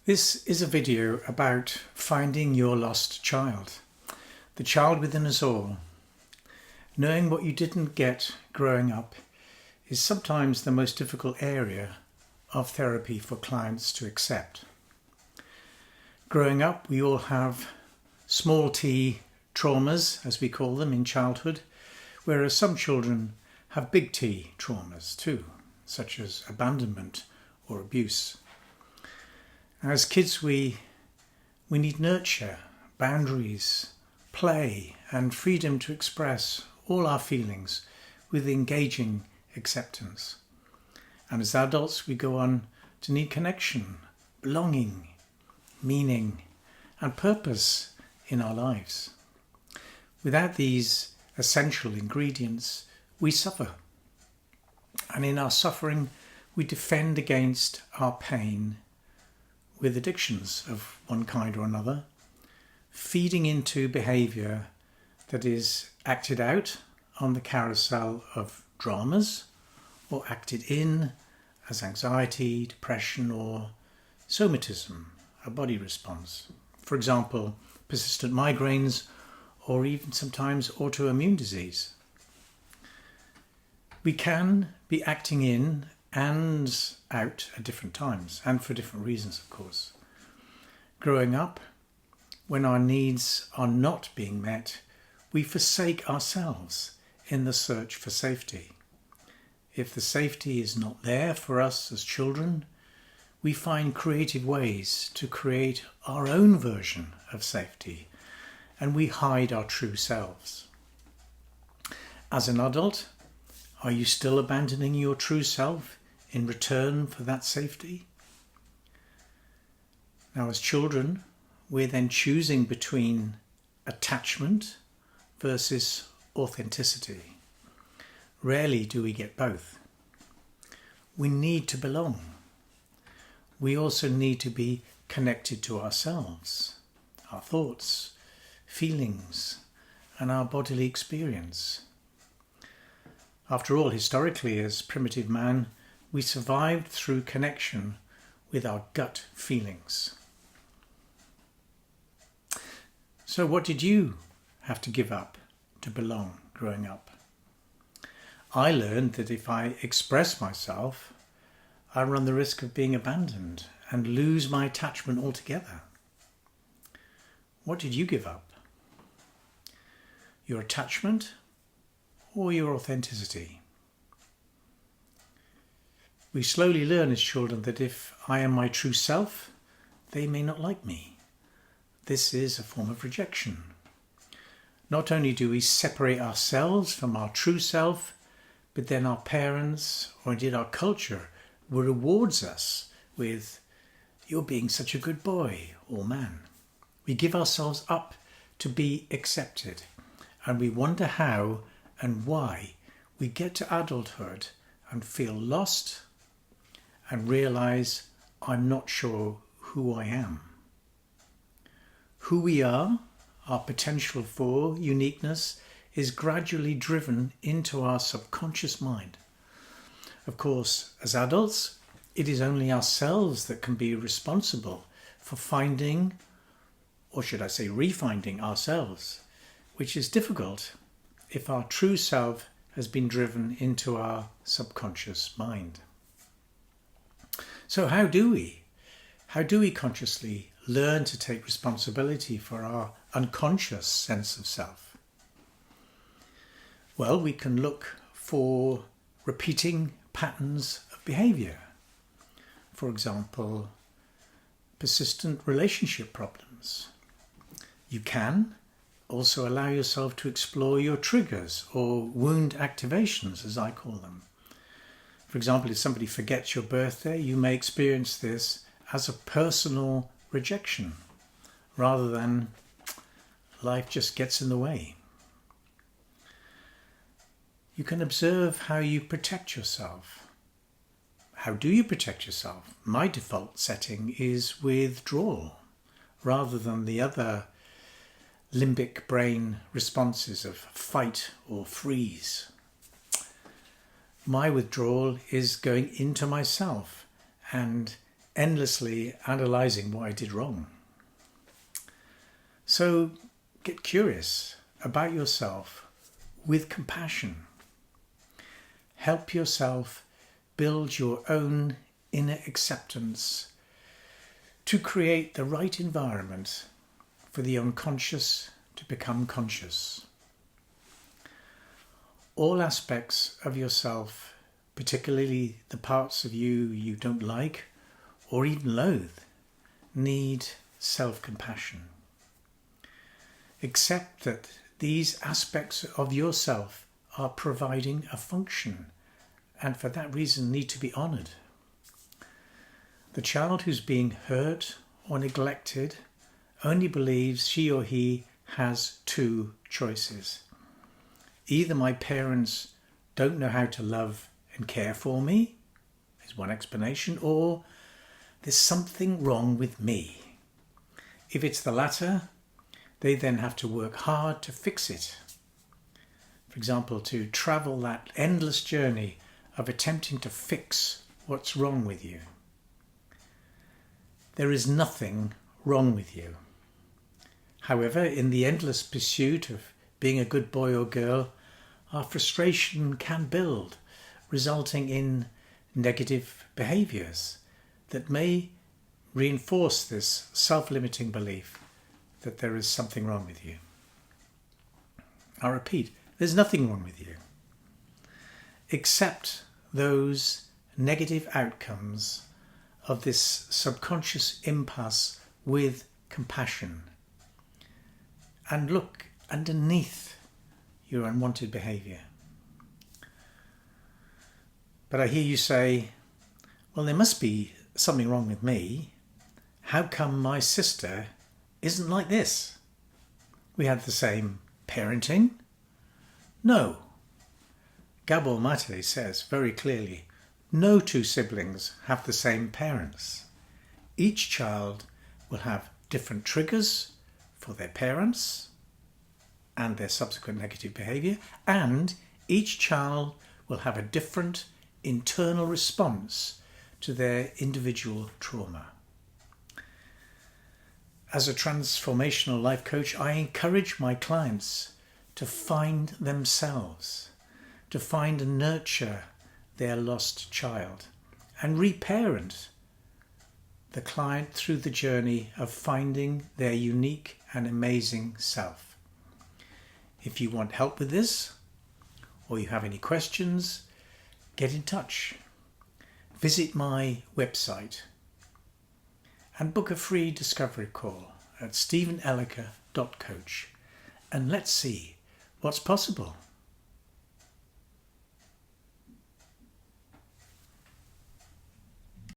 This is a video about finding your lost child, the child within us all. Knowing what you didn't get growing up is sometimes the most difficult area of therapy for clients to accept. Growing up, we all have small t traumas, as we call them, in childhood, whereas some children have big T traumas too, such as abandonment or abuse. As kids, we need nurture, boundaries, play, and freedom to express all our feelings with engaging acceptance. And as adults, we go on to need connection, belonging, meaning, and purpose in our lives. Without these essential ingredients, we suffer. And in our suffering, we defend against our pain with addictions of one kind or another, feeding into behaviour that is acted out on the carousel of dramas or acted in as anxiety, depression or somatism, a body response. For example, persistent migraines or even sometimes autoimmune disease. We can be acting in and out at different times and for different reasons, of course. Growing up, when our needs are not being met, we forsake ourselves in the search for safety. If the safety is not there for us as children, we find creative ways to create our own version of safety, and we hide our true selves. As an adult, are you still abandoning your true self in return for that safety? Now, as children, we're then choosing between attachment versus authenticity. Rarely do we get both. We need to belong. We also need to be connected to ourselves, our thoughts, feelings, and our bodily experience. After all, historically, as primitive man, we survived through connection with our gut feelings. So what did you have to give up to belong growing up? I learned that if I express myself, I run the risk of being abandoned and lose my attachment altogether. What did you give up? Your attachment or your authenticity? We slowly learn as children that if I am my true self, they may not like me. This is a form of rejection. Not only do we separate ourselves from our true self, but then our parents, or indeed our culture, rewards us with, "You're being such a good boy or man." We give ourselves up to be accepted, and we wonder how and why we get to adulthood and feel lost and realise I'm not sure who I am. Who we are, our potential for uniqueness, is gradually driven into our subconscious mind. Of course, as adults, it is only ourselves that can be responsible for finding, or should I say refinding ourselves, which is difficult if our true self has been driven into our subconscious mind. So how do we consciously learn to take responsibility for our unconscious sense of self? Well, we can look for repeating patterns of behaviour. For example, persistent relationship problems. You can also allow yourself to explore your triggers or wound activations, as I call them. For example, if somebody forgets your birthday, you may experience this as a personal rejection rather than life just gets in the way. You can observe how you protect yourself. How do you protect yourself? My default setting is withdrawal rather than the other limbic brain responses of fight or freeze. My withdrawal is going into myself and endlessly analysing what I did wrong. So get curious about yourself with compassion. Help yourself build your own inner acceptance to create the right environment for the unconscious to become conscious. All aspects of yourself, particularly the parts of you don't like or even loathe, need self-compassion. Accept that these aspects of yourself are providing a function and for that reason need to be honoured. The child who's being hurt or neglected only believes she or he has two choices. Either my parents don't know how to love and care for me, is one explanation, or there's something wrong with me. If it's the latter, they then have to work hard to fix it. For example, to travel that endless journey of attempting to fix what's wrong with you. There is nothing wrong with you. However, in the endless pursuit of being a good boy or girl, our frustration can build, resulting in negative behaviours that may reinforce this self-limiting belief that there is something wrong with you. I repeat, there's nothing wrong with you. Accept those negative outcomes of this subconscious impasse with compassion and look underneath your unwanted behaviour. But I hear you say, well, there must be something wrong with me. How come my sister isn't like this? We had the same parenting? No. Gabor Mate says very clearly, no two siblings have the same parents. Each child will have different triggers for their parents and their subsequent negative behaviour, and each child will have a different internal response to their individual trauma. As a transformational life coach, I encourage my clients to find themselves, to find and nurture their lost child and reparent the client through the journey of finding their unique and amazing self. If you want help with this, or you have any questions, get in touch. Visit my website and book a free discovery call at stephenelliker.coach, and let's see what's possible.